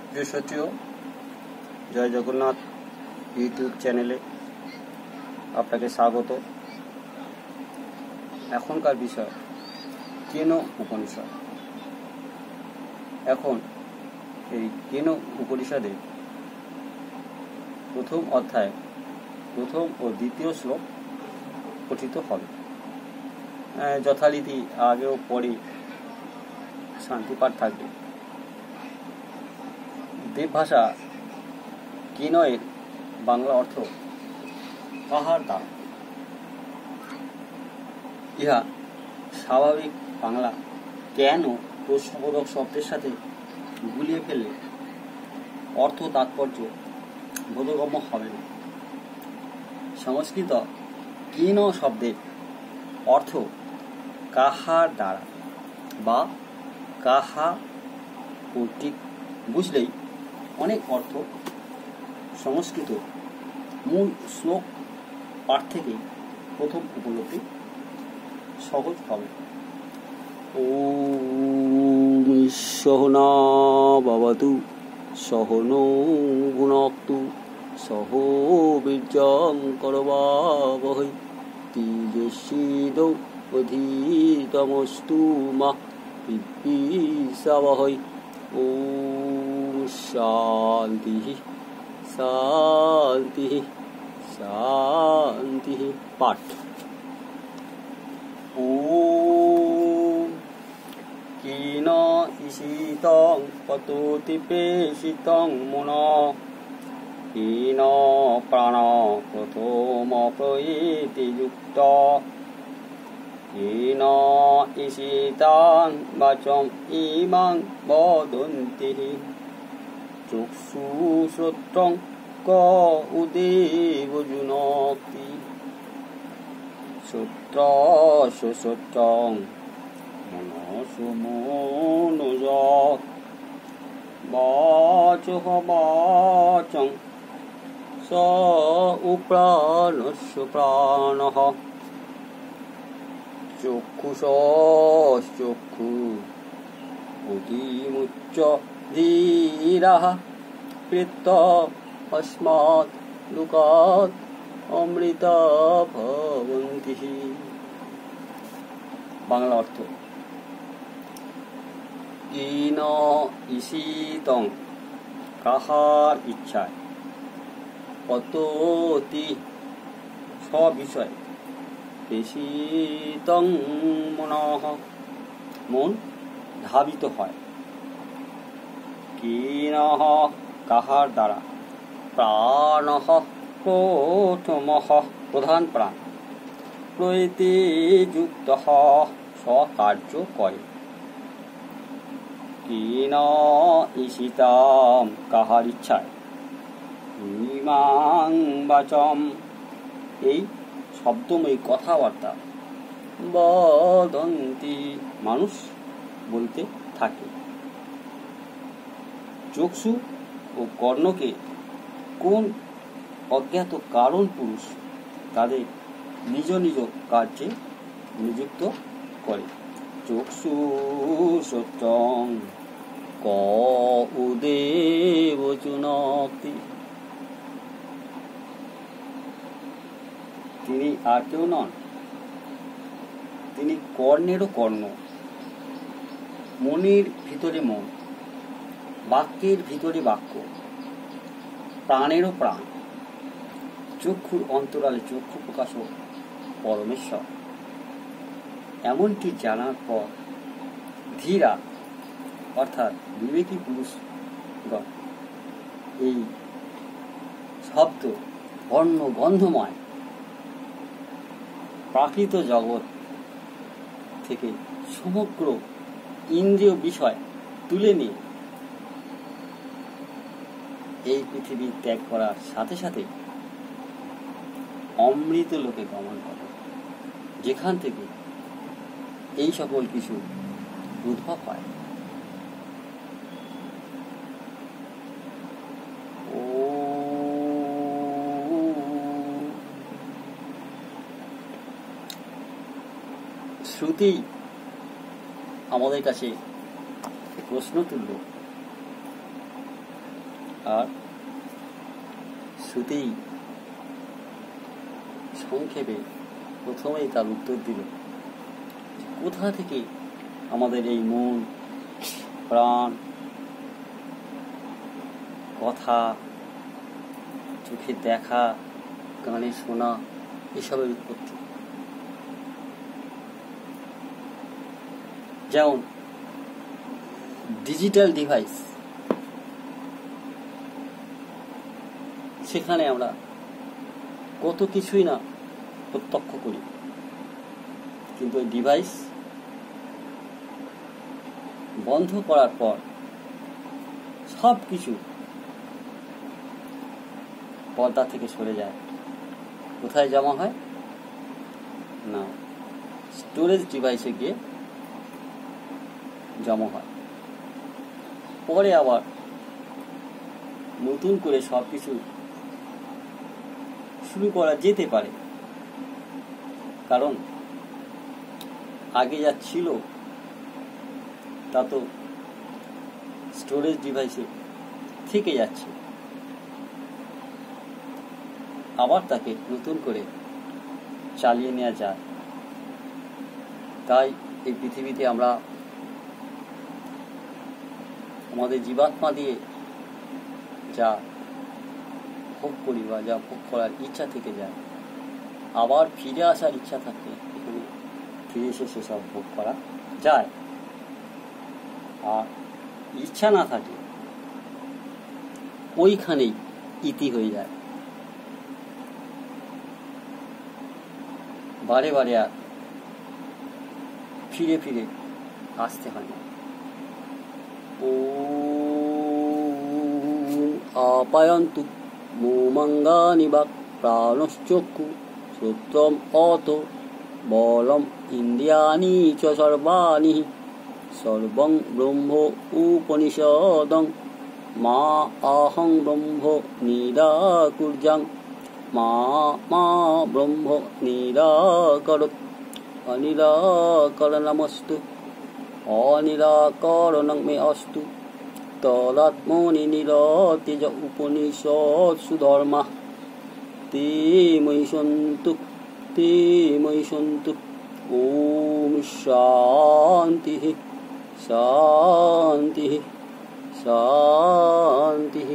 প্রিয় সচিও, জয় জগন্নাথ ইউটিউব চ্যানেলে আপনাকে স্বাগত। এখনকার বিষয় কেন উপনিষদ। এখন এই কেন উপনিষদে প্রথম অধ্যায় প্রথম ও দ্বিতীয় শ্লোক পঠিত হবে। যথারীতি আগেও পরে শান্তিপাঠ থাকবে। দেবভাষা কেনয়ের বাংলা অর্থ কাহার দ্বারা। ইহা স্বাভাবিক বাংলা কেন প্রশ্নবোধক শব্দের সাথে গুলিয়ে ফেললে অর্থ তাৎপর্য বোধগম্য হবে না। সংস্কৃত কেন শব্দের অর্থ কাহার দ্বারা বা কাহা কর্তৃক বুঝলেই অনেক অর্থ সংস্কৃত মূল শ্লোক পাঠ থেকে প্রথম উপলব্ধি সহজ হবে। ওম সহনা ভবতু সহনৌ ভুনক্তু সহ বীর্যং করবাবহৈ তেজস্বিনাবধীতমস্তু মা বিদ্বিষাবহৈ। ওম শান্তি শান্তি শান্তি। পাঠ। ওম কেন ঈশিতং পততি প্রেষিতং মনঃ কেন প্রাণ প্রথম প্রয়েতি যুক্ত কেন ঈশিতাং বাচম ইমাং বদন্তি চক্ষুশ্রোত্রং ক উদেব যুনক্তি শ্রোত্রং মনসো মনোজৎ বাচঃ বাচং স উপ্রাণস্য প্রাণঃ চক্ষুষশ্চক্ষু উদিমুচ্চ ধীরাঃ কৃত্য অস্মাৎ লোকাৎ অমৃতা ভবন্তি। বাংলা অর্থ কেন ঈশিতং কাহার ইচ্ছায় পততি সবিষয় প্রেষিতং মনঃ মন ধাবিত হয় কেন কাহার দ্বারা প্রাণঃ প্রথমঃ প্রধান প্রাণ প্রয়েতি যুক্তঃ স্বকার্য করে কেন ঈশিতাং কাহার ইচ্ছায় ইমাং বাচম এই শব্দময়ী কথাবার্তা বদন্তি মানুষ বলতে থাকে। চক্ষু ও কর্ণকে কোন অজ্ঞাত কারণ পুরুষ তাদের নিজ নিজ কার্যে নিযুক্ত করে। চক্ষু শ্রোত্রং ক উদেব যুনক্তি তিনি আর কেউ নন, তিনি কর্ণেরও কর্ণ, মনের ভিতরে মন, বাক্যের ভিতরে বাক্য, প্রাণেরও প্রাণ, চক্ষুর অন্তরালে চক্ষু প্রকাশক পরমেশ্বর। এমনটি জানার পর ধীরা অর্থাৎ বিবেকী পুরুষগণ এই শব্দ বর্ণ গন্ধময় প্রাকৃত জগৎ থেকে সমগ্র ইন্দ্রিয় বিষয় তুলে নিয়ে এই পৃথিবী ত্যাগ করার সাথে সাথে অমৃত লোকে গমন করে, যেখান থেকে এই সকল কিছু উদ্ভব হয়। শ্রুতি আমাদের কাছে প্রশ্ন তুলল, আর শ্রুতি সংক্ষেপে প্রথমেই তার উত্তর দিল, কোথা থেকে আমাদের এই মন, প্রাণ, কথা, চোখে দেখা, কানে শোনা এসবের উৎপত্তি। যেমন ডিজিটাল ডিভাইস, সেখানে আমরা কত কিছুই না প্রত্যক্ষ করি, কিন্তু ওই ডিভাইস বন্ধ করার পর সব কিছু পর্দা থেকে সরে যায়। কোথায় জমা হয় না, স্টোরেজ ডিভাইসে গিয়ে জমা হয়। পরে আবার নতুন করে সব কিছু শুরু করা যেতে পারে, কারণ আগে যা ছিল তা তো স্টোরেজ ডিভাইসে থেকে যাচ্ছে, আবার তাকে নতুন করে চালিয়ে নেওয়া যায়। তাই এই পৃথিবীতে আমরা আমাদের জীবাত্মা দিয়ে যা ভোগ করি বা যা ভোগ করার ইচ্ছা থেকে যায়, আবার ফিরে আসার ইচ্ছা থাকলে এখানে ফিরে এসে সেসব ভোগ করা যায়। আর ইচ্ছা না থাকলে ওইখানেই ইতি হয়ে যায়, বারে বারে আর ফিরে ফিরে আসতে হয় না। আপায়ন্তু মোমঙ্গানি বাক প্রাণশ্চক্ষু শ্রোত্রম অত বলম ইন্দ্রিয়াণি চ সর্বাণি সর্বং ব্রহ্ম উপনিষদং মা আহং ব্রহ্ম নিরাকুর্যাং মা মা ব্রহ্ম নিরাকরৎ অনিরাকরণমস্তু অনিরাকরণং মে অস্তু তদাত্মনি নিরতিজ উপনিষৎসু ধর্মাঃ তে ময়ি সন্তু ওম শান্তিঃ শান্তিঃ শান্তিঃ।